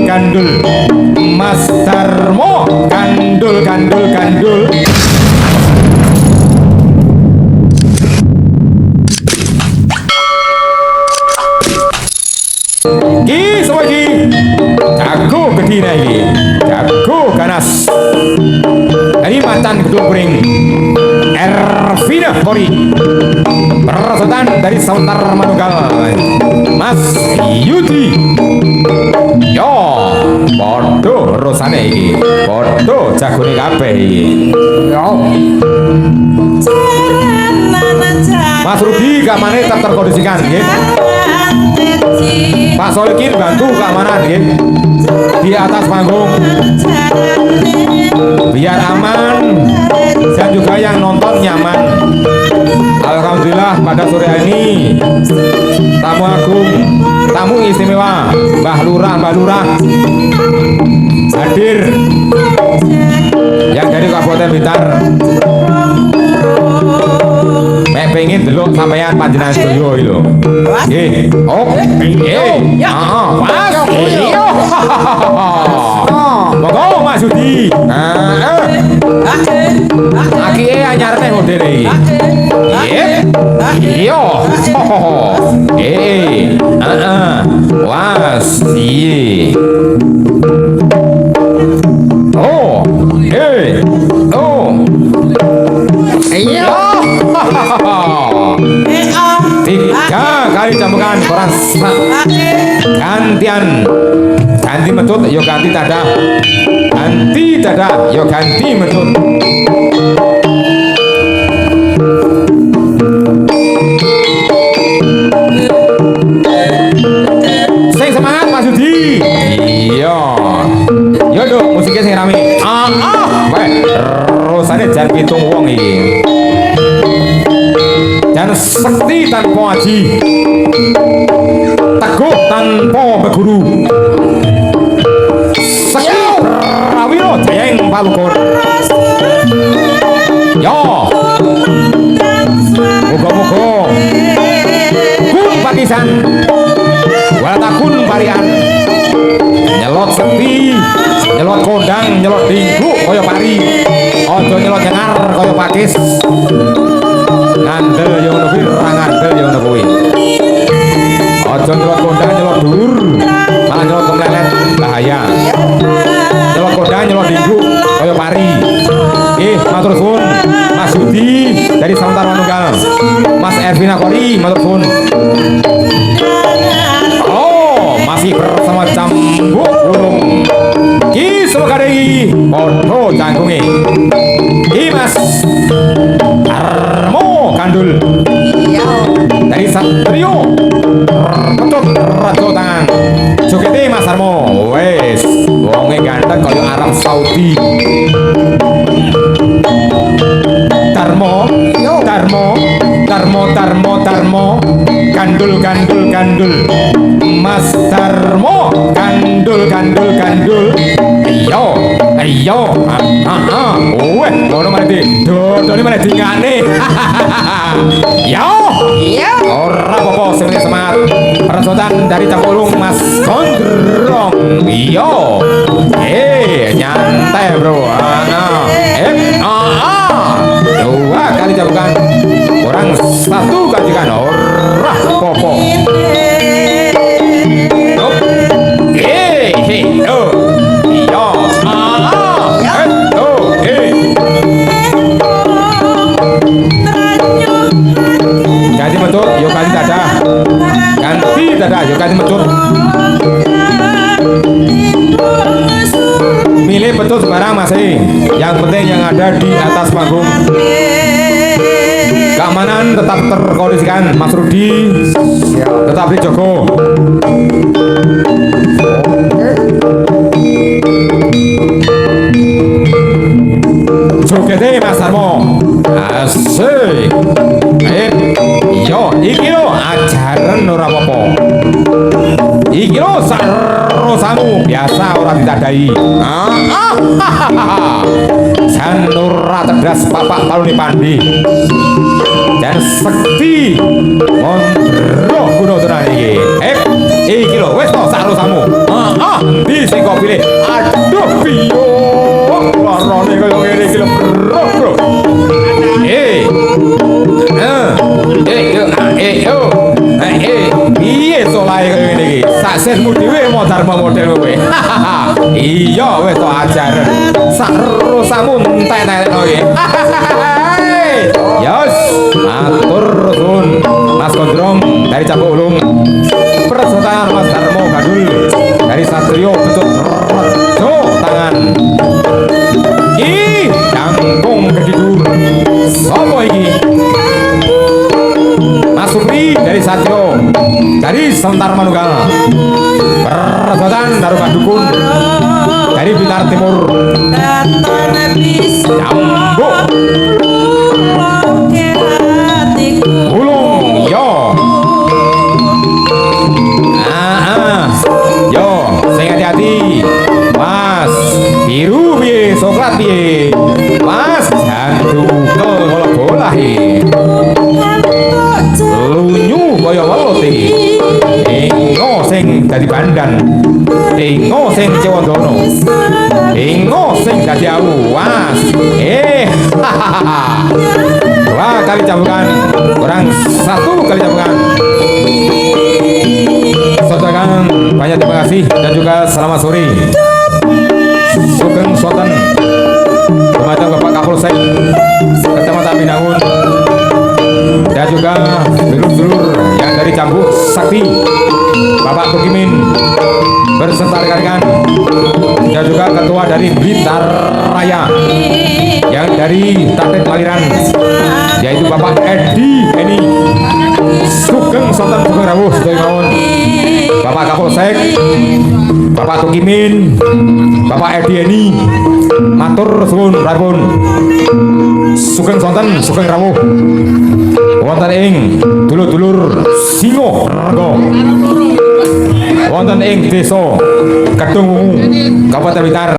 gandul Mas Darmo gandul ki semua ki jago gedina iki jago ganas ini macan gedung kuring Ervina Kori perosotan dari Sauntar Manunggal Mas Yudi yo podo rosane iki podo jagone kabeh iki yo Mas Rudi kamane tetap terkondisikan nggih Pak Solikin bantu keamanan nggih di atas panggung biar aman dan juga yang nonton nyaman. Alhamdulillah pada sore ini tamu agung, tamu istimewa Mbah Lurah hadir yang dari Kabupaten Blitar. Pengen delok sampeyan panjenengan sedaya iki lho. Nggih. Oh, nggih. Pas. Iya. Monggo Mas Yudi. Aki anyar teh modele iki. Iya. Was. Iya. Oh. Oh. Iya. Tiga kali cambukan koran ganti metut yo ganti dada yo ganti metut sing semangat Mas Yudi iya yo dok musiknya sing rame terusane jan pitung wong iki dan sekti tanpa aji teguh tanpa berguru sekti prawiro jayeng palukur yo muga-muga kun pakisan walatakun parian nyelot sekti nyelot kondang nyelot dinggu kaya pari ojo nyelot nyengar kaya pakis ngandel yang lebih ngandel yang lebih ojo nyelot kondang nyelot dur malah nyelot kemlelet bahaya nyelot kondang nyelot dinggu kaya pari matur suwun Mas Yudi dari Sauntar Manunggal Mas Ervina Kori matur suwun masih bersama cambuk burung ki semoga dari podo cangkungi ki Mas Darmo gandul dari Satrio petut rajo tangan jogete Mas Darmo wes wonge ganteng kaya Arab Saudi Darmo gandul Mas Darmo gandul ayo weh ngono meneh dodone meneh dingane yo ora apa-apa sing semangat perosotan dari Cangkulung Mas Gondrong iyo nyantai bro dua kali cambukan kurang satu gajikan ora apa-apa ganti metut yo ganti dada yo ganti metut milih betul sekarang masih yang penting yang ada di atas panggung keamanan tetap terkondisikan Mas Rudi tetap dijogo jogete Mas Darmo asik yo iki lo ajaran ora apa-apa iki lo sarosamu biasa ora ditadai jan ora tegas papak palune pandi dan sekti mondro kuno tenan iki iki lo wis to sarosamu mobilnya. Aduh piyo larane kaya ngene iki lho bro. Piye solahe kaya ngene iki? Sak senmu dhewe modar model kowe. Iya wis tok ajaran. Sak rusamu entek-entekno iki. Yos, matur suwun. Mas Gondrong dari Cakuk Ulung. Persertaan Mas Darmo Gadul dari Satrio Bentuk Rejo Tangan. Ih, Jangkung Kedidur. Sopo iki? Mas Supri dari Satrio dari Sentar Manunggal. Persertaan Daruka Dukun dari Blitar Timur. Jambuk Ulung yo. Yo, sing hati-hati. Mas, biru piye, coklat piye? Mas, jantung kala bolah iki. Lunyu kaya welut iki. Ingo sing dadi bandan. Ingo sing Cewandana. Ingo sing dadi awas. Dua kali cambukan, kurang satu kali cambukan. Saudara banyak terima kasih dan juga selamat sore. Sugeng Sonten kepada Bapak Kapolsek Kecamatan Binangun dan juga dulur-dulur yang dari Cambuk Sakti, Bapak Tukimin berserta rekan-rekan dan juga ketua dari Blitar Raya yang dari Tatet Maliran yaitu Bapak Eni. Sugeng Sonten Sugeng Rawuh sedaya Bapak Kapolsek, Bapak Tukimin, Bapak Eni, matur suwun pripun. Sugeng Sonten Sugeng Rawuh wonten ing dulur-dulur Singo Rego wonten ing Desa Kedung Kabupaten Blitar.